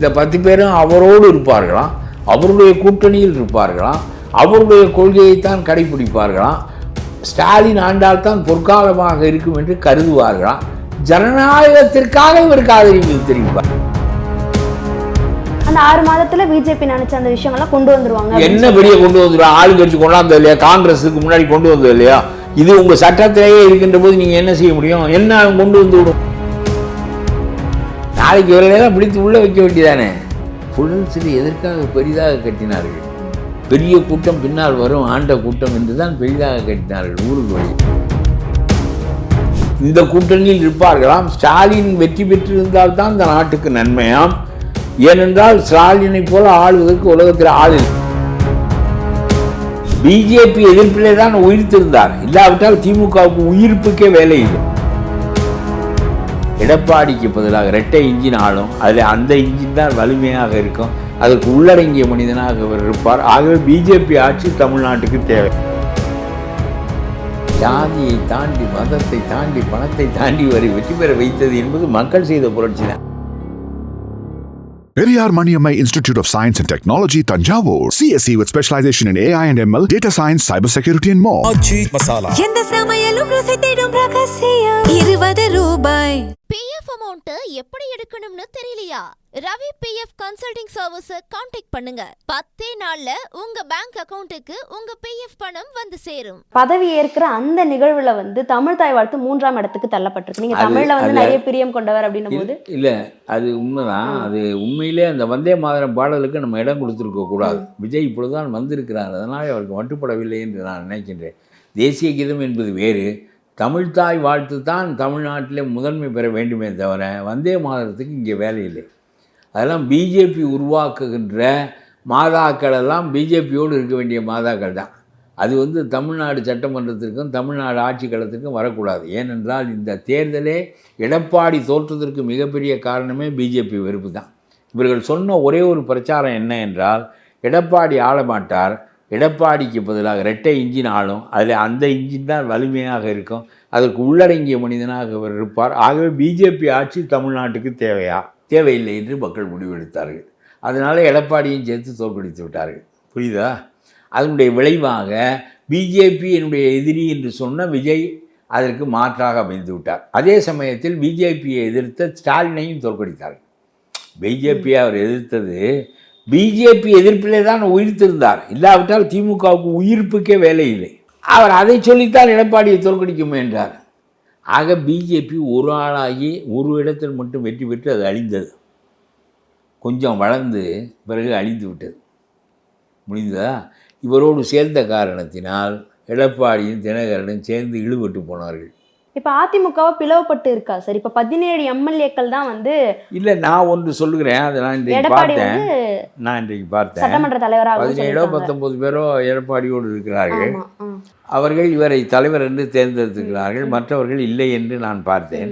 இந்த 10 பேரும் அவரோடு இருப்பார்களாம், அவருடைய கூட்டணியில் இருப்பார்களாம், அவருடைய கொள்கையைத்தான் கடைபிடிப்பார்களாம். ஸ்டாலின் ஆண்டால் தான் பொற்காலமாக இருக்கும் என்று கருதுவார்களாம். ஜனநாயகத்திற்காக இவருக்கு ஆதரவு தெரிவிப்பார். அந்த 6 மாதத்துல பிஜேபி நினைச்ச அந்த விஷயங்கள்லாம் கொண்டு வந்துருவாங்க. என்ன பெரிய கொண்டு வந்துருவாங்க? ஆளுங்கட்சி கொண்டாந்து இல்லையா? காங்கிரஸுக்கு முன்னாடி கொண்டு வந்தது இல்லையா? இது உங்க சட்டத்திலேயே இருக்கின்ற போது நீங்க என்ன செய்ய முடியும்? என்ன கொண்டு வந்து விடும்? நாளைக்கு இவர்களெல்லாம் பிடித்து உள்ள வைக்க வேண்டியதானே. புலன்சிலை எதற்காக பெரிதாக கட்டினார்கள்? பெரிய கூட்டம் பின்னால் வரும், ஆண்ட கூட்டம் என்றுதான் பெரிதாக கட்டினார்கள் ஊருக்கு வழி. இந்த கூட்டணியில் இருப்பார்களாம். ஸ்டாலின் வெற்றி பெற்றிருந்தால் தான் இந்த நாட்டுக்கு நன்மையாம். ஏனென்றால் ஸ்டாலினை போல ஆளுவதற்கு உலகத்தில் ஆள் இல்லை. பிஜேபி எதிர்ப்பிலே தான் உயிர்த்திருந்தார். இல்லாவிட்டால் திமுகவுக்கு உயிர்ப்புக்கே வேலை இல்லை. எடப்பாடிக்கு பதிலாக இரட்டை இன்ஜின் ஆளும். அதில் அந்த இன்ஜின் தான் வலிமையாக இருக்கும். அதற்கு உள்ளடங்கிய மனிதனாக அவர் இருப்பார். ஆகவே பிஜேபி ஆட்சி தமிழ்நாட்டுக்கு தேவை. ஜாதியை தாண்டி, மதத்தை தாண்டி, பணத்தை தாண்டி வரை வெற்றி பெற வைத்தது என்பது மக்கள் செய்த புரட்சி தான். Periyar Maniammai Institute of Science and Technology, Tanjavur. CSE with specialization in AI and ML, data science, cybersecurity and more. Masala. எந்த சமையலும் ருசி தேடும் ரகசியம் 20 ரூபாய். பிஎஃப் அமௌண்ட் எப்படி எடுக்கணும்னு தெரியலையா? Ravi PF consulting service contact பண்ணுங்க. 10 நாள்ல உங்க பேங்க் அக்கவுண்ட்டுக்கு உங்க பிஎஃப் பணம் வந்து சேரும். பதவி ஏற்கிற அந்த நிகழ்வுல வந்து தமிழ் தாய் வாழ்த்து 3ஆம் இடத்துக்கு தள்ளப்பட்டிருக்கு. நீங்க தமிழ்ல வந்து நிறைய பிரியம் கொண்டவர் அப்படின்னும் போது இல்லை, அது உண்மைதான். அது உண்மையிலே அந்த வந்தே மாதரம் பாடலுக்கு நம்ம இடம் கொடுத்துருக்க கூடாது. விஜய் இப்பொழுதுதான் வந்திருக்கிறார், அதனால் அவருக்கு மட்டுப்படவில்லை என்று நான் நினைக்கின்றேன். தேசிய கீதம் என்பது வேறு. தமிழ்தாய் வாழ்த்து தான் தமிழ்நாட்டிலே முதன்மை பெற வேண்டுமே தவிர வந்தே மாதரத்துக்கு இங்கே வேலை இல்லை. அதெல்லாம் பிஜேபி உருவாக்குகின்ற மாதாக்கள் எல்லாம் பிஜேபியோடு இருக்க வேண்டிய மாதாக்கள் தான். அது வந்து தமிழ்நாடு சட்டமன்றத்திற்கும் தமிழ்நாடு ஆட்சி களத்திற்கும் வரக்கூடாது. ஏனென்றால் இந்த தேர்தலே எடப்பாடி தோற்றத்திற்கு மிகப்பெரிய காரணமே பிஜேபி வெறுப்பு தான். இவர்கள் சொன்ன ஒரே ஒரு பிரச்சாரம் என்ன என்றால், எடப்பாடி ஆளமாட்டார், எடப்பாடிக்கு பதிலாக இரட்டை இன்ஜின் ஆளும். அதில் அந்த இன்ஜின் தான் வலிமையாக இருக்கும். அதற்கு உள்ளடங்கிய மனிதனாக அவர் இருப்பார். ஆகவே பிஜேபி ஆட்சி தமிழ்நாட்டுக்கு தேவையில்லை என்று மக்கள் முடிவெடுத்தார்கள். அதனால் எடப்பாடியும் சேர்த்து தோற்கடித்து விட்டார்கள். புரியுதா? அதனுடைய விளைவாக பிஜேபி என்னுடைய எதிரி என்று சொன்ன விஜய் அதற்கு மாற்றாக அமைந்து விட்டார். அதே சமயத்தில் பிஜேபியை எதிர்த்த ஸ்டாலினையும் தோற்கடித்தார்கள். பிஜேபியை அவர் எதிர்த்தது பிஜேபி எதிர்ப்பிலே தான் உயிர்த்திருந்தார். இல்லாவிட்டால் திமுகவுக்கு உயிர்ப்புக்கே வேலை இல்லை. அவர் அதை சொல்லித்தான் எடப்பாடியை தோற்கடிக்க முயன்றார். ஆக பிஜேபி ஒரு ஆளாகி ஒரு இடத்தில் மட்டும் வெற்றி பெற்று அது அழிந்தது. கொஞ்சம் வளர்ந்து பிறகு அழிந்து விட்டது. முடிந்ததா? இவரோடு சேர்ந்த காரணத்தினால் எடப்பாடியும் தினகரனும் சேர்ந்து இழுபட்டு போனார்கள். இப்ப அதிமுகவை பிளவுபட்டு இருக்கா சார்? இப்ப 17 எம்எல்ஏக்கள் தான் வந்து இல்லை, நான் ஒன்று சொல்லுகிறேன். அதை நான் இன்றைக்கு பார்த்தேன். சட்டமன்ற தலைவராக 17 19 பேரோ எடப்பாடியோடு இருக்கிறார்கள். அவர்கள் இவரை தலைவர் என்று தேர்ந்தெடுத்துக்கிறார்கள், மற்றவர்கள் இல்லை என்று நான் பார்த்தேன்.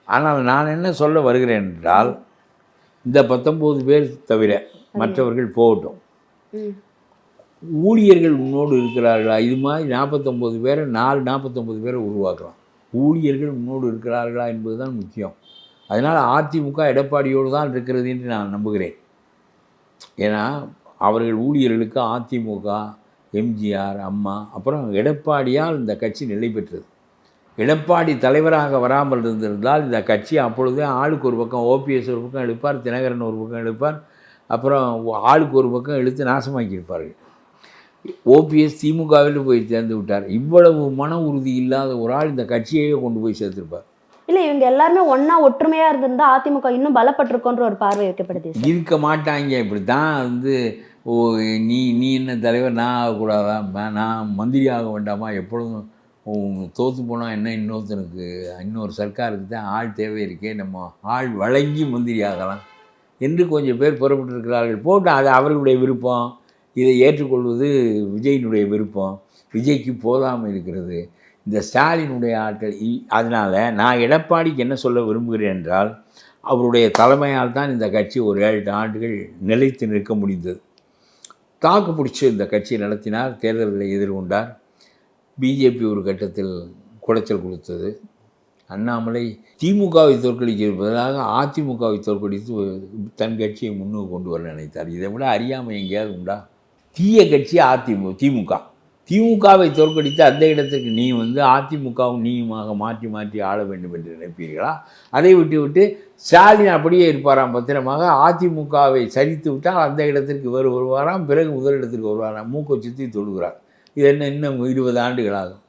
ஆனால் நான் என்ன சொல்ல வருகிறேன் என்றால், இந்த 19 பேர் தவிர மற்றவர்கள் போகட்டும். ஊழியர்கள் முன்னோடு இருக்கிறார்களா? இது மாதிரி 49 பேரை 49 பேரை உருவாக்கலாம். ஊழியர்கள் முன்னோடு இருக்கிறார்களா என்பது தான் முக்கியம். அதனால் அதிமுக எடப்பாடியோடு தான் இருக்கிறது என்று நான் நம்புகிறேன். ஏன்னா அவர்கள் ஊழியர்களுக்கு அதிமுக, எம்ஜிஆர், அம்மா, அப்புறம் எடப்பாடியால் இந்த கட்சி நிலை பெற்றது. எடப்பாடி தலைவராக வராமல் இருந்திருந்தால் இந்த கட்சி அப்பொழுதே ஆளுக்கு ஒரு பக்கம் ஓபிஎஸ் ஒரு பக்கம் எழுப்பார், தினகரன் ஒரு பக்கம் எழுப்பார், அப்புறம் ஆளுக்கு ஒரு பக்கம் இழுத்து நாசமாக்கியிருப்பார்கள். ஓபிஎஸ் திமுகவில் போய் சேர்ந்து விட்டார். இவ்வளவு மன உறுதி இல்லாத ஒரு ஆள் இந்த கட்சியையே கொண்டு போய் சேர்த்துருப்பார். இல்லை, இவங்க எல்லாருமே ஒன்றா ஒற்றுமையாக இருந்திருந்தால் அதிமுக இன்னும் பலப்பட்டிருக்கோன்ற ஒரு பார்வை வைக்கப்படுது. இருக்க மாட்டாங்க. இப்படி தான் வந்து, ஓ நீ என்ன தலைவர், நான் ஆகக்கூடாதா, நான் மந்திரி ஆக வேண்டாமா, எப்பொழுதும் தோற்று போனால் என்ன, இன்னொரு சர்க்காருக்கு தான் ஆள் தேவை இருக்கே, நம்ம ஆள் வழங்கி மந்திரி ஆகலாம் என்று கொஞ்சம் பேர் புறப்பட்டிருக்கிறார்கள். போட்டு அது அவர்களுடைய விருப்பம். இதை ஏற்றுக்கொள்வது விஜயினுடைய விருப்பம். விஜய்க்கு போதாமல் இருக்கிறது இந்த ஸ்டாலினுடைய ஆட்கள். அதனால் நான் எடப்பாடிக்கு என்ன சொல்ல விரும்புகிறேன் என்றால், அவருடைய தலைமையால் தான் இந்த கட்சி ஒரு 7 ஆண்டுகள் நிலைத்து நிற்க முடிந்தது. தாக்கு பிடிச்சி இந்த கட்சியை நடத்தினார், தேர்தல்களை எதிர்கொண்டார். பிஜேபி ஒரு கட்டத்தில் குடைச்சல் கொடுத்தது. அண்ணாமலை திமுகவை தோற்கடிக்கிறதுக்கு பதிலாக அதிமுகவை தோற்கடித்து தன் கட்சியை முன்னுக்கு கொண்டு வர நினைத்தார். இதை விட அறியாமல் எங்கேயாவது உண்டா? தீய கட்சி திமுக. திமுகவை தோற்கடித்து அந்த இடத்துக்கு நீ அதிமுகவும் நீயுமாக மாற்றி மாற்றி ஆள வேண்டும் என்று நினைப்பீர்களா? அதை விட்டு ஸ்டாலின் அப்படியே இருப்பாராம் பத்திரமாக. அதிமுகவை சரித்து விட்டால் அந்த இடத்திற்கு வருவாராம், பிறகு முதலிடத்திற்கு வருவாராம். மூக்கை சுற்றி தொடுகிறார். இது என்ன, இன்னும் 20 ஆண்டுகளாகும்.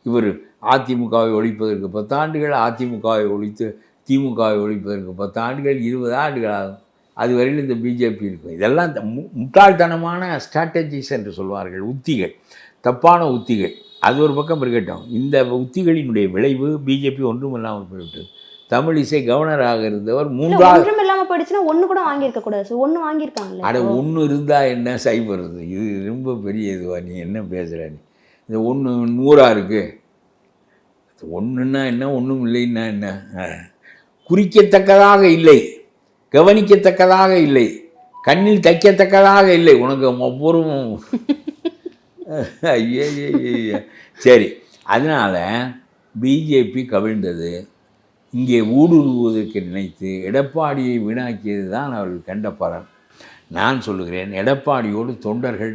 இவர் அதிமுகவை ஒழிப்பதற்கு 10 ஆண்டுகள், அதிமுகவை ஒழித்து திமுகவை ஒழிப்பதற்கு 10 ஆண்டுகள், 20 ஆண்டுகளாகும். அதுவரையில் இந்த பிஜேபி இருக்கும். இதெல்லாம் இந்த முட்டாள்தனமான ஸ்ட்ராட்டஜிஸ் என்று சொல்வார்கள், உத்திகள், தப்பான உத்திகள். அது ஒரு பக்கம் இருக்கட்டும். இந்த உத்திகளினுடைய விளைவு பிஜேபி ஒன்றும் இல்லாமல் போய்விட்டது. தமிழ் இசை கவர்னராக இருந்தவர் 3ஆவது ஒன்றும் இல்லாமல் போயிடுச்சுன்னா ஒன்று கூட வாங்கியிருக்க கூடாது. ஸோ 1 வாங்கியிருக்காங்களே. அட 1 இருந்தால் என்ன, சைபர் இருக்குது. இது ரொம்ப பெரிய இதுவா? நீ என்ன பேசுகிற? நீ இந்த 1 100 இருக்குது. 1ன்னா என்ன, ஒன்றும் இல்லைன்னா என்ன? குறிக்கத்தக்கதாக இல்லை, கவனிக்கத்தக்கதாக இல்லை, கண்ணில் தைக்கத்தக்கதாக இல்லை. உனக்கு ஒவ்வொரு ஐயே. சரி, அதனால் பிஜேபி கவிழ்ந்தது. இங்கே ஊடுருவுவதற்கு நினைத்து எடப்பாடியை வீணாக்கியது தான் அவர்கள் கண்ட பலன். நான் சொல்லுகிறேன், எடப்பாடியோடு தொண்டர்கள்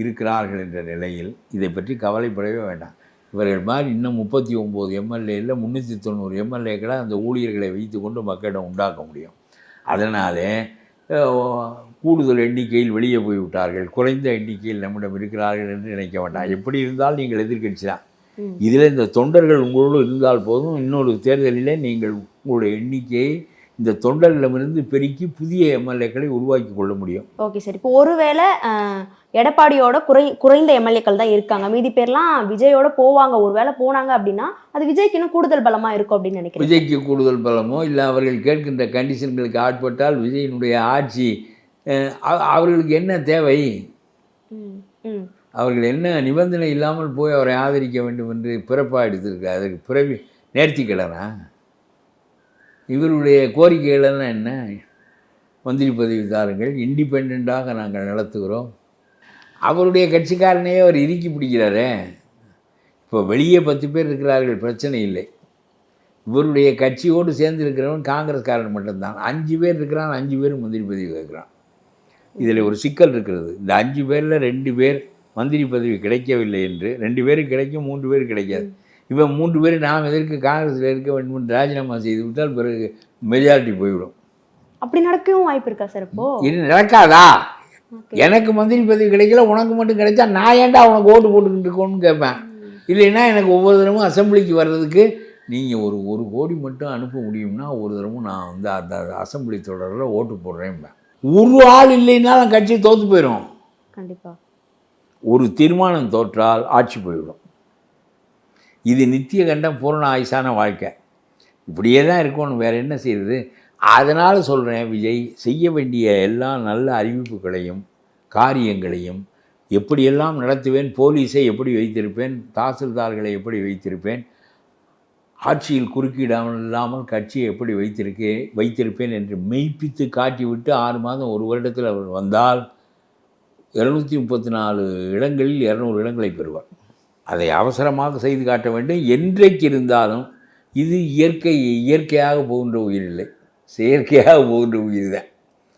இருக்கிறார்கள் என்ற நிலையில் இதை பற்றி கவலைப்படவே வேண்டாம். இவர்கள் மாதிரி இன்னும் 39 எம்எல்ஏ 390 எம்எல்ஏக்களை அந்த ஊழியர்களை வைத்து கொண்டு மக்களிடம் உண்டாக்க முடியும். அதனாலே கூடுதல் எண்ணிக்கையில் வெளியே போய்விட்டார்கள், குறைந்த எண்ணிக்கையில் நம்மிடம் இருக்கிறார்கள் என்று நினைக்க வேண்டாம். எப்படி இருந்தால் நீங்கள் எதிர்க்கட்சி தான். இதில் இந்த தொண்டர்கள் உங்களோடு இருந்தால் போதும். இன்னொரு தேர்தலிலே நீங்கள் உங்களுடைய எண்ணிக்கையை இந்த தொண்டர்களிடமிருந்து பெருக்கி புதிய எம்எல்ஏக்களை உருவாக்கி கொள்ள முடியும். Okay sir. இப்போ ஒருவேளை எடப்பாடியோட குறைந்த எம்எல்ஏக்கள் தான் இருக்காங்க, மீதி பேர்லாம் விஜயோட போவாங்க, ஒருவேளை போனாங்க அப்படின்னா அது விஜய்க்கு இன்னும் கூடுதல் பலமாக இருக்கும் அப்படின்னு நினைக்கிறேன். விஜய்க்கு கூடுதல் பலமோ இல்லை, அவர்கள் கேட்கின்ற கண்டிஷன்களுக்கு ஆட்பட்டால் விஜயினுடைய ஆட்சி அவர்களுக்கு என்ன தேவை? அவர்கள் என்ன நிபந்தனை இல்லாமல் போய் அவரை ஆதரிக்க வேண்டும் என்று பிறப்பாக எடுத்திருக்காரு. அதற்கு பிறவி நேர்த்திக்கடனா? இவருடைய கோரிக்கைகளெல்லாம் என்ன? மந்திரி பதவி தாருங்கள், இண்டிபெண்ட்டாக நாங்கள் நடத்துகிறோம். அவருடைய கட்சிக்காரனையே அவர் இறுக்கி பிடிக்கிறாரே. இப்போ வெளியே 10 பேர் இருக்கிறார்கள், பிரச்சனை இல்லை. இவருடைய கட்சியோடு சேர்ந்து இருக்கிறவன் காங்கிரஸ்காரன் மட்டும்தான். 5 பேர் இருக்கிறான், 5 பேரும் மந்திரி பதவி கேட்குறான். இதில் ஒரு சிக்கல் இருக்கிறது. இந்த 5 பேரில் 2 பேர் மந்திரி பதவி கிடைக்கவில்லை என்று, 2 பேருக்கு கிடைக்கும், 3 பேருக்கு கிடைக்காது. இவன் 3 பேர் நாம் எதற்கு காங்கிரஸில் இருக்க வேண்டும் என்று ராஜினாமா செய்து விட்டால் பிறகு மெஜாரிட்டி போய்விடும். அப்படி நடக்கவும் வாய்ப்பு இருக்கா சார்? இப்போ இது நடக்காதா? எனக்கு மந்திரி பதவி கிடைக்கல, உனக்கு மட்டும் கிடைச்சா நான் ஏன்டா உனக்கு ஓட்டு போட்டுக்கிட்டு இருக்கோன்னு கேட்பேன். இல்லைன்னா எனக்கு ஒவ்வொரு தினமும் அசம்பிளிக்கு வர்றதுக்கு நீங்கள் ஒரு கோடி மட்டும் அனுப்ப முடியும்னா ஒரு தினமும் நான் அந்த அசம்பிளி தொடரில் ஓட்டு போடுறேன்பேன். ஒரு ஆள் இல்லைன்னாலும் கட்சி தோற்று போயிடும். கண்டிப்பாக ஒரு தீர்மானம் தோற்றால் ஆட்சி போய்விடும். இது நித்திய கண்டம், பூரண ஆயுசான வாழ்க்கை. இப்படியே தான் இருக்கணும், வேறு என்ன செய்யுது? அதனால் சொல்கிறேன், விஜய் செய்ய வேண்டிய எல்லா நல்ல அறிவிப்புகளையும் காரியங்களையும் எப்படியெல்லாம் நடத்துவேன், போலீஸை எப்படி வைத்திருப்பேன், தாசில்தார்களை எப்படி வைத்திருப்பேன், ஆட்சியில் குறுக்கிடாமல் இல்லாமல் கட்சியை எப்படி வைத்திருப்பேன் என்று மெய்ப்பித்து காட்டிவிட்டு 6 மாதம் 1 வருடத்தில் அவர் வந்தால் 234 இடங்களில் 200 இடங்களை பெறுவார். அதை அவசரமாக செய்து காட்ட வேண்டும். என்றைக்கு இருந்தாலும் இது இயற்கையாக போகின்ற உயிர் இல்லை, செயற்கையாக போகின்ற உயிர் தான்.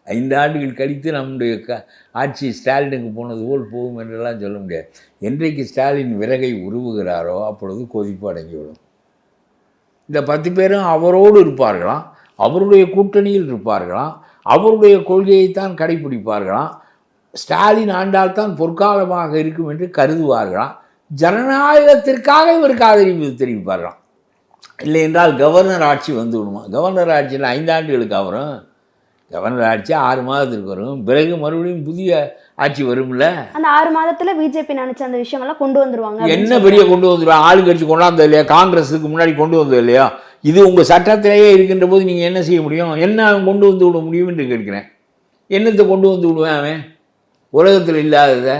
5 ஆண்டுகள் கழித்து நம்முடைய ஆட்சி ஸ்டாலினுக்கு போனது போல் போகும் என்றெல்லாம் சொல்ல முடியாது. என்றைக்கு ஸ்டாலின் விறகை உருவுகிறாரோ அப்பொழுது கொதிப்பு அடங்கிவிடும். இந்த 10 பேரும் அவரோடு இருப்பார்களாம், அவருடைய கூட்டணியில் இருப்பார்களாம், அவருடைய கொள்கையைத்தான் கடைபிடிப்பார்களாம். ஸ்டாலின் ஆண்டால்தான் பொற்காலமாக இருக்கும் என்று கருதுவார்களாம். ஜனநாயகத்திற்காக இவருக்கு ஆதரவு தெரிவிப்பார்களாம். இல்லை என்றால் கவர்னர் ஆட்சி வந்து விடுமா? கவர்னர் ஆட்சியில் 5 ஆண்டுகளுக்கு வரும். கவர்னர் ஆட்சி 6 மாதத்திற்கு வரும். பிறகு மறுபடியும் புதிய ஆட்சி வரும்ல. அந்த 6 மாதத்தில் பிஜேபி நினச்ச அந்த விஷயங்கள்லாம் கொண்டு வந்துருவாங்க. என்ன பெரிய கொண்டு வந்துடுவாங்க? ஆளுங்கட்சி கொண்டாந்தது இல்லையா? காங்கிரஸுக்கு முன்னாடி கொண்டு வந்தது இல்லையா? இது உங்கள் சட்டத்திலேயே இருக்கின்ற போது நீங்கள் என்ன செய்ய முடியும்? என்ன கொண்டு வந்து விட முடியும் என்று கேட்குறேன். என்னத்தை கொண்டு வந்து விடுவேன்? அவன் உலகத்தில் இல்லாததை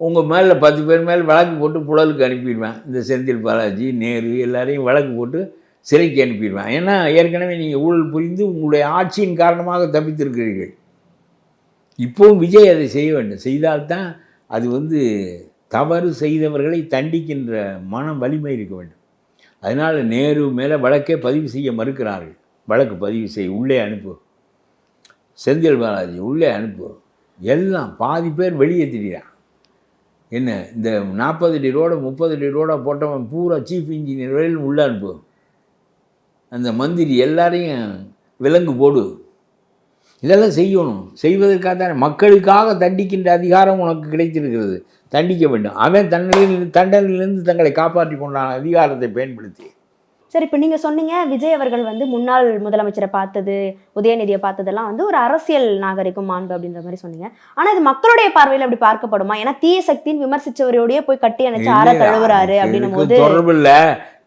உங்கள் மேலே 10 பேர் மேலே வழக்கு போட்டு புழலுக்கு அனுப்பிடுவேன். இந்த செந்தில் பாலாஜி, நேரு எல்லாரையும் வழக்கு போட்டு சிறைக்கு அனுப்பிடுவேன். ஏன்னா ஏற்கனவே நீங்கள் ஊழல் புரிந்து உங்களுடைய ஆட்சியின் காரணமாக தப்பித்திருக்கிறீர்கள். இப்போவும் விஜய் அதை செய்ய வேண்டும். செய்தால்தான் அது தவறு செய்தவர்களை தண்டிக்கின்ற மன வலிமை இருக்க வேண்டும். அதனால் நேரு மேலே வழக்கே பதிவு செய்ய மறுக்கிறார்கள். வழக்கு பதிவு செய்ய உள்ளே அனுப்பு, செந்தில் பாலாஜி உள்ளே அனுப்பு, எல்லாம் பாதி பேர் வெளியே திரிகிறான். என்ன இந்த 40 அடி ரோடை 30 அடி ரோடாக போட்டவன் பூரா சீஃப் இன்ஜினியர் வரையில் உள்ளே அனுப்பு, அந்த மந்திரி எல்லாரையும் விலங்கு போடு, இதெல்லாம் செய்யணும். செய்வதற்காக தானே மக்களுக்காக தண்டிக்கின்ற அதிகாரம் உனக்கு கிடைத்திருக்கிறது, தண்டிக்க வேண்டும். அவன் தண்டனையிலிருந்து தங்களை காப்பாற்றி கொண்டான அதிகாரத்தை பயன்படுத்தி. சரி, இப்போ நீங்கள் சொன்னீங்க விஜய் அவர்கள் வந்து முன்னாள் முதலமைச்சரை பார்த்தது, உதயநிதியை பார்த்ததெல்லாம் வந்து ஒரு அரசியல் நாகரிகம் மாண்பு அப்படின்ற மாதிரி சொன்னீங்க. ஆனால் இது மக்களுடைய பார்வையில் அப்படி பார்க்கப்படுமா? ஏன்னா தீய சக்தின்னு விமர்சிச்சவரோடய போய் கட்டி அணைச்சு ஆற தழுவுறாரு அப்படின்னும் போது தொடர்பு இல்லை.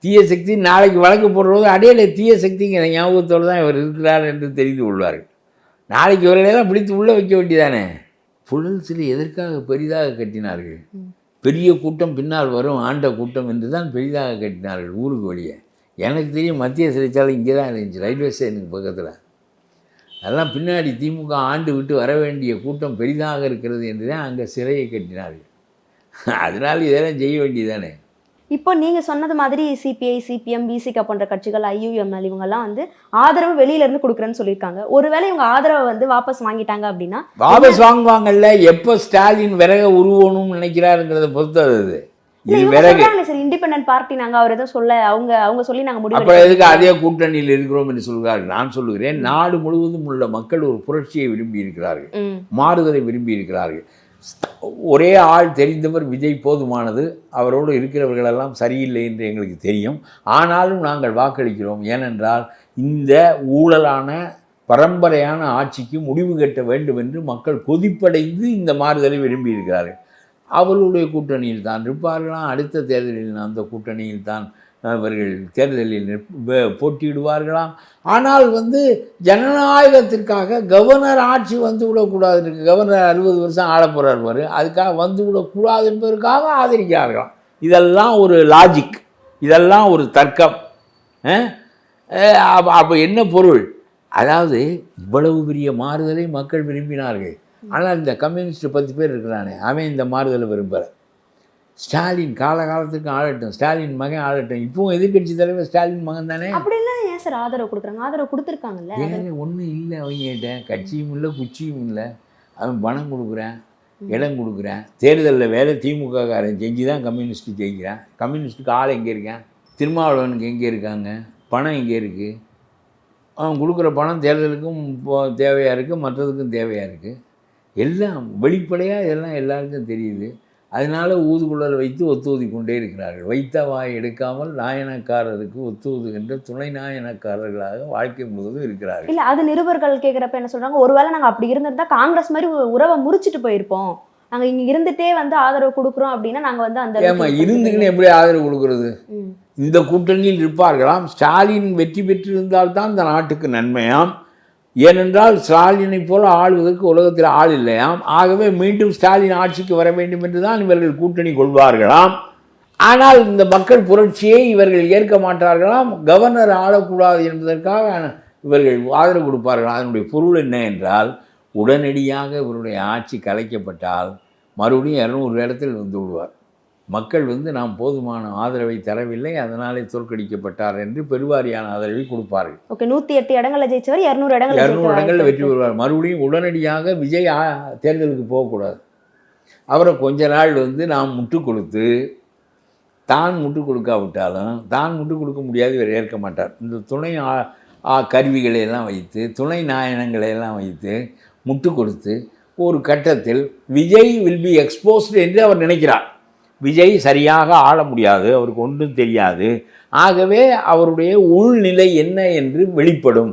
தீய சக்தி நாளைக்கு வழக்கு போடுறது அடையில தீய சக்திங்கிற ஞாபகத்தோடு தான் இவர் இருக்கிறார் என்று தெரிந்து கொள்வார்கள். நாளைக்கு இவர்களெல்லாம் பிடித்து உள்ளே வைக்க வேண்டியதானே. புழல் சிலை எதற்காக பெரிதாக கட்டினார்கள்? பெரிய கூட்டம் பின்னால் வரும், ஆண்ட கூட்டம் என்று தான் பெரிதாக கட்டினார்கள் ஊருக்கு வழியே. எனக்கு தெரியும் மத்திய சிறைச்சாலை இங்கே தான் இருந்துச்சு, ரயில்வே ஸ்டேஷனுக்கு பக்கத்தில். அதெல்லாம் பின்னாடி திமுக ஆண்டு விட்டு வர வேண்டிய கூட்டம் பெரிதாக இருக்கிறது என்று தான் அங்கே சிறையை கட்டினார்கள். அதனால் இதெல்லாம் செய்ய வேண்டியதானே. இப்போ நீங்கள் சொன்னது மாதிரி சிபிஐ, சிபிஎம், விசிக போன்ற கட்சிகள், ஐயுஎம்எல் இவங்கெல்லாம் வந்து ஆதரவு வெளியிலேருந்து கொடுக்குறேன்னு சொல்லியிருக்காங்க. ஒருவேளை இவங்க ஆதரவை வந்து வாபஸ் வாங்கிட்டாங்க அப்படின்னா வாபஸ் வாங்குவாங்கல்ல. எப்போ ஸ்டாலின் விறக உருவணும்னு நினைக்கிறாருங்கிறத பொறுத்து அது. இது விறகு சார் இண்டிபெண்டன்ட் பார்ட்டி நாங்கள் அவர் எதுவும் சொல்ல அவங்க சொல்லி நாங்கள் முடிவு. அப்போ எதுக்கு அதே கூட்டணியில் இருக்கிறோம் என்று சொல்கிறார்கள்? நான் சொல்லுகிறேன், நாடு முழுவதும் உள்ள மக்கள் ஒரு புரட்சியை விரும்பி இருக்கிறார்கள், மாறுதலை விரும்பி இருக்கிறார்கள். ஒரே ஆள் தெரிந்தவர் விஜய் போதுமானது, அவரோடு இருக்கிறவர்களெல்லாம் சரியில்லை என்று எங்களுக்கு தெரியும். ஆனாலும் நாங்கள் வாக்களிக்கிறோம். ஏனென்றால் இந்த ஊழலான பரம்பரையான ஆட்சிக்கு முடிவு கட்ட வேண்டும் என்று மக்கள் கொதிப்படைந்து இந்த மாறுதலை விரும்பி இருக்கிறார்கள். அவர்களுடைய கூட்டணியில் தான் இருப்பார்களாம். அடுத்த தேர்தலில் அந்த கூட்டணியில் தான் அவர்கள் தேர்தலில் போட்டியிடுவார்களாம். ஆனால் ஜனநாயகத்திற்காக கவர்னர் ஆட்சி வந்து விடக்கூடாது இருக்கு. கவர்னர் 60 வருஷம் ஆள போகிறார், அதுக்காக வந்து விடக்கூடாது என்பதற்காக ஆதரிக்கிறார்களாம். இதெல்லாம் ஒரு லாஜிக், இதெல்லாம் ஒரு தர்க்கம். அப்போ என்ன பொருள்? அதாவது இவ்வளவு பெரிய மாறுதலை மக்கள் விரும்பினார்கள். ஆனால் இந்த கம்யூனிஸ்ட் 10 பேர் இருக்கிறானே, அவன் இந்த மாறுதலை விரும்புகிறார். ஸ்டாலின் காலகாலத்துக்கு ஆளட்டும், ஸ்டாலின் மகன் ஆளட்டும். இப்போவும் எதிர்கட்சி தலைவர் ஸ்டாலின் மகன் தானே. அப்படிலாம் ஏன் சார் ஆதரவு கொடுக்குறாங்க? ஆதரவு கொடுத்துருக்காங்கல்ல. வேறு ஒன்றும் இல்லை அவங்ககிட்ட. கட்சியும் இல்லை, குச்சியும் இல்லை. அவன் பணம் கொடுக்குறேன், இடம் கொடுக்குறேன். தேர்தலில் வேலை திமுககாரன் செஞ்சு தான் கம்யூனிஸ்ட்டு ஜெயிக்கிறான். கம்யூனிஸ்ட்டுக்கு ஆள் எங்கே இருக்கேன்? திருமாவளவனுக்கு எங்கே இருக்காங்க? பணம் எங்கே இருக்குது? அவன் கொடுக்குற பணம் தேர்தலுக்கும் தேவையாக இருக்குது, மற்றதுக்கும் தேவையாக இருக்குது. எல்லாம் வெளிப்படையாக இதெல்லாம் எல்லாருக்கும் தெரியுது. அதனால் ஊதுகுழல் வைத்து ஒத்துவதி கொண்டே இருக்கிறார்கள். வைத்த வாய் எடுக்காமல் நாயனக்காரருக்கு ஒத்துவதுகின்ற துணை நாயனக்காரர்களாக வாழ்க்கை முழுவதும் இருக்கிறார்கள். இல்லை, அது நிருபர்கள் கேட்குறப்ப என்ன சொல்கிறாங்க, ஒருவேளை நாங்கள் அப்படி இருந்திருந்தால் காங்கிரஸ் மாதிரி உறவை முறிச்சிட்டு போயிருப்போம், நாங்கள் இங்கே இருந்துகிட்டே ஆதரவு கொடுக்குறோம் அப்படின்னா நாங்கள் அந்த இருந்துக்குன்னு எப்படி ஆதரவு கொடுக்குறது? இந்த கூட்டணியில் இருப்பார்களாம். ஸ்டாலின் வெற்றி பெற்றிருந்தால்தான் இந்த நாட்டுக்கு நன்மையாம். ஏனென்றால் ஸ்டாலினை போல ஆளுவதற்கு உலகத்தில் ஆள் இல்லையாம். ஆகவே மீண்டும் ஸ்டாலின் ஆட்சிக்கு வர வேண்டும் என்று தான் இவர்கள் கூட்டணி கொள்வார்களாம். ஆனால் இந்த மக்கள் புரட்சியை இவர்கள் ஏற்க மாட்டார்களாம். கவர்னர் ஆளக்கூடாது என்பதற்காக இவர்கள் ஆதரவு கொடுப்பார்களாம். அதனுடைய பொருள் என்ன என்றால், உடனடியாக இவருடைய ஆட்சி கலைக்கப்பட்டால் மறுபடியும் 200 இடத்தில் வந்து விடுவார். மக்கள் நாம் போதுமான ஆதரவை தரவில்லை, அதனாலே தோற்கடிக்கப்பட்டார் என்று பெருவாரியான ஆதரவை கொடுப்பார்கள். ஓகே, 108 இடங்களில் ஜெயிச்சவர் 200 இடங்களில் வெற்றி பெறுவார். மறுபடியும் உடனடியாக விஜய் தேர்தலுக்கு போகக்கூடாது. அவரை கொஞ்ச நாள் நாம் முட்டு கொடுத்து, தான் முட்டு கொடுக்காவிட்டாலும், தான் முட்டு கொடுக்க முடியாது, இவர் ஏற்க மாட்டார். இந்த துணை கருவிகளையெல்லாம் வைத்து, துணை நாயனங்களையெல்லாம் வைத்து முட்டு கொடுத்து ஒரு கட்டத்தில் விஜய் வில் பி எக்ஸ்போஸ்டு என்று அவர் நினைக்கிறார். விஜய் சரியாக ஆள முடியாது, அவருக்கு ஒன்றும் தெரியாது. ஆகவே அவருடைய உள்நிலை என்ன என்று வெளிப்படும்.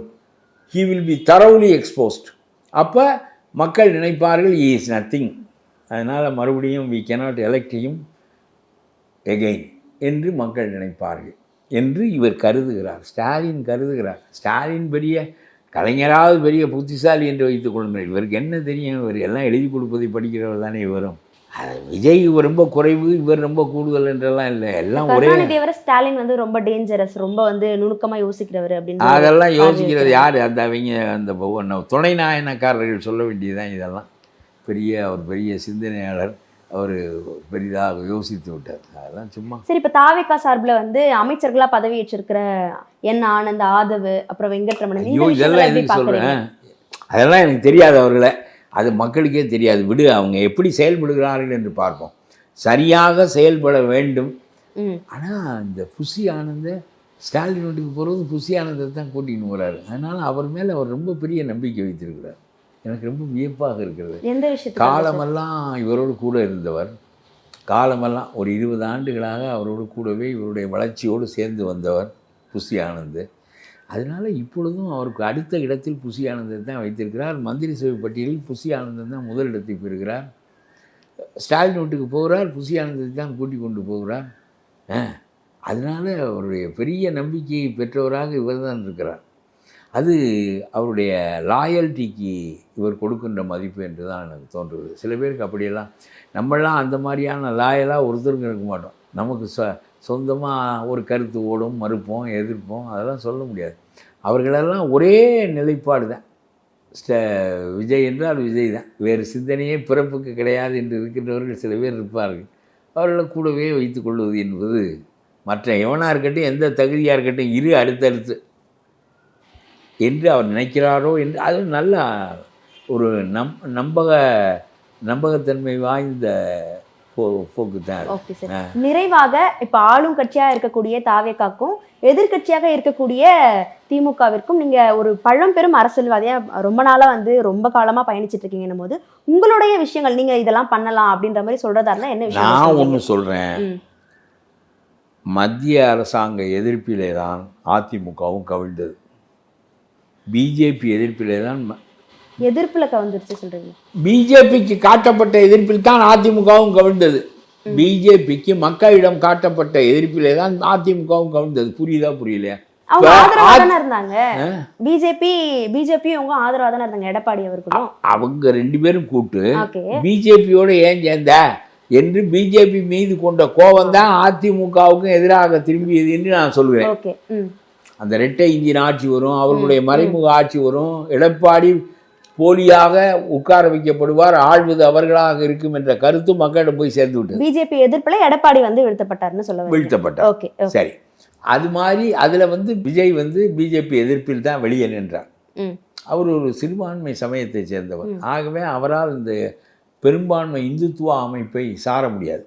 He will be தரோலி exposed. அப்போ மக்கள் நினைப்பார்கள் he is nothing. அதனால் மறுபடியும் we cannot elect him again என்று மக்கள் நினைப்பார்கள் என்று இவர் கருதுகிறார். ஸ்டாலின் கருதுகிறார். ஸ்டாலின் பெரிய கலைஞராவது பெரிய புத்திசாலி என்று வைத்துக் கொள்ளுங்கள். இவருக்கு என்ன தெரியும்? இவர் எல்லாம் எழுதி கொடுப்பதை படிக்கிறவர் தானே இவரும். விஜய் ரொம்ப குறைவு, இவர் ரொம்ப கூடுதல் என்றெல்லாம் இல்லை, எல்லாம் ஒரே. ஸ்டாலின் ரொம்ப டேஞ்சரஸ், ரொம்ப நுணுக்கமாக யோசிக்கிறவர் அப்படின்னு. அதெல்லாம் யோசிக்கிறது யார்? அந்த துணை நாயனக்காரர்கள் சொல்ல வேண்டியதுதான். இதெல்லாம் அவர் பெரிய சிந்தனையாளர். அவர் பெரிதாக யோசித்து விட்டார். அதெல்லாம் சும்மா. சரி, இப்போ தாவேகா சார்பில் வந்து அமைச்சர்களா பதவி ஏற்றிருக்கிற என் ஆனந்த், ஆதவ், அப்புறம் வெங்கட்ரமணன், ஐயோ இதெல்லாம் எதுக்கு சொல்கிறேன், அதெல்லாம் எனக்கு தெரியாது. அவர்களை அது மக்களுக்கே தெரியாது. விடு, அவங்க எப்படி செயல்படுகிறார்கள் என்று பார்ப்போம். சரியாக செயல்பட வேண்டும். ஆனால் இந்த புஷி ஆனந்த ஸ்டாலின் வீட்டுக்கு போகிறது புஷி ஆனந்தை தான் கூட்டின்னு போகிறாரு. அதனால் அவர் மேலே அவர் ரொம்ப பெரிய நம்பிக்கை வைத்திருக்கிறார். எனக்கு ரொம்ப வியப்பாக இருக்கிறது. எந்த விஷயத்தில்? காலமெல்லாம் இவரோடு கூட இருந்தவர், காலமெல்லாம் ஒரு 20 ஆண்டுகளாக அவரோடு கூடவே இவருடைய வளர்ச்சியோடு சேர்ந்து வந்தவர் புஷி ஆனந்த். அதனால் இப்பொழுதும் அவருக்கு அடுத்த இடத்தில் புஷி ஆனந்தை தான் வைத்திருக்கிறார். மந்திரி சபை பட்டியலில் புஷி ஆனந்தன் தான் முதலிடத்தை பெறுகிறார். ஸ்டாலின் வீட்டுக்கு போகிறார், புஷி ஆனந்தை தான் கூட்டிக் கொண்டு போகிறார். அதனால் அவருடைய பெரிய நம்பிக்கையை பெற்றவராக இவர் தான் இருக்கிறார். அது அவருடைய லாயல்ட்டிக்கு இவர் கொடுக்கின்ற மதிப்பு என்று தான் எனக்கு தோன்றுவது. சில பேருக்கு அப்படியெல்லாம், நம்மளாம் அந்த மாதிரியான லாயலாக ஒருத்தருக்கும் இருக்க மாட்டோம். நமக்கு சொந்தமாக ஒரு கருத்து ஓடும், மறுப்போம், எதிர்ப்போம், அதெல்லாம் சொல்ல முடியாது. அவர்களெல்லாம் ஒரே நிலைப்பாடு தான். விஜய் என்றால் விஜய் தான், வேறு சிந்தனையே பிறப்புக்கு கிடையாது என்று இருக்கின்றவர்கள் சில பேர் இருப்பார்கள். அவர்களை கூடவே வைத்து கொள்வது என்பது மற்ற எவனாக இருக்கட்டும், எந்த தகுதியாக இருக்கட்டும், அடுத்தடுத்து என்று அவர் நினைக்கிறாரோ என்று, அது நல்ல ஒரு நம்பகத்தன்மை வாய்ந்த போக்கு தான். Okay sir. நிறைவாக இப்போ ஆளும் கட்சியாக இருக்கக்கூடிய தாவேகாக்கும் எதிர்கட்சியாக இருக்கக்கூடிய திமுகவிற்கும் நீங்கள் ஒரு பழம்பெரும் அரசியல்வாதியாக ரொம்ப நாளாக வந்து ரொம்ப காலமாக பயணிச்சுட்டு இருக்கீங்கன்னும் போது உங்களுடைய விஷயங்கள் நீங்கள் இதெல்லாம் பண்ணலாம் அப்படின்ற மாதிரி சொல்கிறதா இருந்தால் என்ன விஷயம்? நான் ஒன்று சொல்கிறேன், மத்திய அரசாங்க எதிர்ப்பிலே தான் அதிமுகவும் கவிழ்ந்தது. பிஜேபி எதிர்ப்பிலே தான் எதிர்ப்பில் கவிழ்ந்துருச்சு சொல்கிறீங்க? பிஜேபிக்கு காட்டப்பட்ட எதிர்ப்பில் தான் அதிமுகவும் கவிழ்ந்தது. பிஜேபிக்கு மக்களிடம் காட்டப்பட்ட எதிர்ப்பிலே தான் அதிமுகவும் கவிழ்ந்தது. புரியுதா புரியலையா? அவங்க ஆதரவாக தானே இருந்தாங்க. பிஜேபி அவங்க ஆதரவாக தானே இருந்தாங்க எடப்பாடி அவர்களும். அவங்க 2 பேரும் கூட்டு பிஜேபியோட ஏன் சேர்ந்த என்று பிஜேபி மீது கொண்ட கோபம் தான் அதிமுகவுக்கும் எதிராக திரும்பியது என்று நான் சொல்கிறேன். அந்த இரட்டை இன்ஜின் ஆட்சி வரும், அவர்களுடைய மறைமுக ஆட்சி வரும், எடப்பாடி போலியாக உட்கார வைக்கப்படுவார், ஆழ்வது அவர்களாக இருக்கும் என்ற கருத்து மக்களிடம் போய் சேர்ந்து விட்டது. பிஜேபி எதிர்ப்புல எடப்பாடி வந்து வீழ்த்தப்பட்டார்னு சொல்ல வீழ்த்தப்பட்டார். சரி, அது மாதிரி அதில் வந்து விஜய் வந்து பிஜேபி எதிர்ப்பில் தான் வெளியே நின்றார். அவர் ஒரு சிறுபான்மை சமயத்தை சேர்ந்தவர். ஆகவே அவரால் இந்த பெரும்பான்மை இந்துத்துவ அமைப்பை சார முடியாது.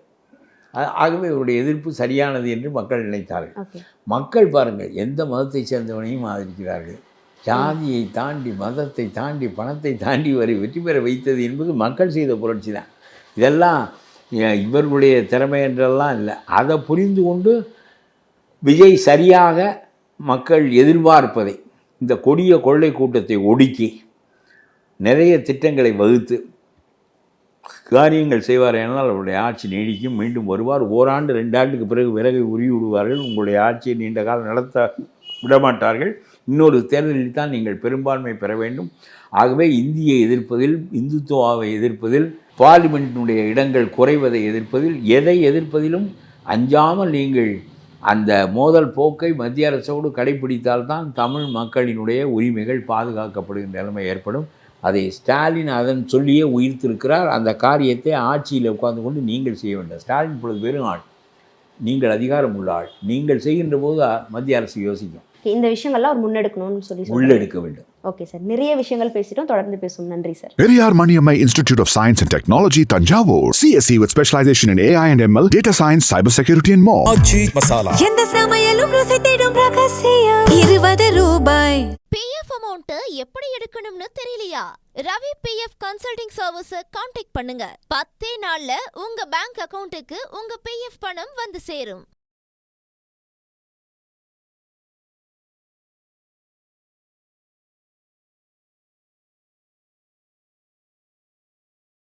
ஆகவே இவருடைய எதிர்ப்பு சரியானது என்று மக்கள் நினைத்தார்கள். மக்கள் பாருங்கள், எந்த மதத்தை சேர்ந்தவனையும் ஆதரிக்கிறார்கள். ஜாதியை தாண்டி, மதத்தை தாண்டி, பணத்தை தாண்டி வரை வெற்றி பெற வைத்தது என்பது மக்கள் செய்த புரட்சி தான். இதெல்லாம் இவர்களுடைய திறமை என்றெல்லாம் இல்லை. அதை புரிந்து கொண்டு விஜய் சரியாக மக்கள் எதிர்பார்ப்பதை, இந்த கொடிய கொள்ளை கூட்டத்தை ஒடுக்கி நிறைய திட்டங்களை வகுத்து காரியங்கள் செய்வார். ஏனால் அவருடைய ஆட்சி நீடிக்கும், மீண்டும் வருவார். ஓராண்டு 2 ஆண்டுக்கு பிறகு விறகை உருவி விடுவார்கள். உங்களுடைய ஆட்சியை நீண்ட காலம் நடத்த விடமாட்டார்கள். இன்னொரு தேர்தலில் தான் நீங்கள் பெரும்பான்மை பெற வேண்டும். ஆகவே இந்தியை எதிர்ப்பதில், இந்துத்துவாவை எதிர்ப்பதில், பார்லிமெண்ட்டினுடைய இடங்கள் குறைவதை எதிர்ப்பதில், எதை எதிர்ப்பதிலும் அஞ்சாமல் நீங்கள் அந்த மோதல் போக்கை மத்திய அரசோடு கடைபிடித்தால்தான் தமிழ் மக்களினுடைய உரிமைகள் பாதுகாக்கப்படுகின்ற நிலைமை ஏற்படும். அதை ஸ்டாலின் அதன் சொல்லியே உயிர்த்திருக்கிறார். அந்த காரியத்தை ஆட்சியில் உட்கார்ந்து கொண்டு நீங்கள் செய்ய வேண்டும். ஸ்டாலின் இப்பொழுது வெறும் ஆள், நீங்கள் அதிகாரம் உள்ள ஆள். நீங்கள் செய்கின்ற போது மத்திய அரசு யோசிக்கும். இந்த விஷயங்கள்லாம் அவர் முன்னெடுக்கணும்னு சொல்லி முன்னெடுக்க வேண்டும். ஓகே சார், நிறைய விஷயங்கள் பேசிட்டோம், தொடர்ந்து பேசுவோம். நன்றி sir. Periyar Maniammai Institute of Science and Technology, Tanjavur. CSE with specialization in AI and ML, data science, cybersecurity and more. எந்த சமையலும் ருசி தேடும் ரகசியம் 20 ரூபாய். பிஎஃப் அமௌண்ட் எப்படி எடுக்கணும்னு தெரியலையா? Ravi PF consulting service contact பண்ணுங்க. 10 நாள்ல உங்க பேங்க் அக்கவுண்ட்டுக்கு உங்க பிஎஃப் பணம் வந்து சேரும்.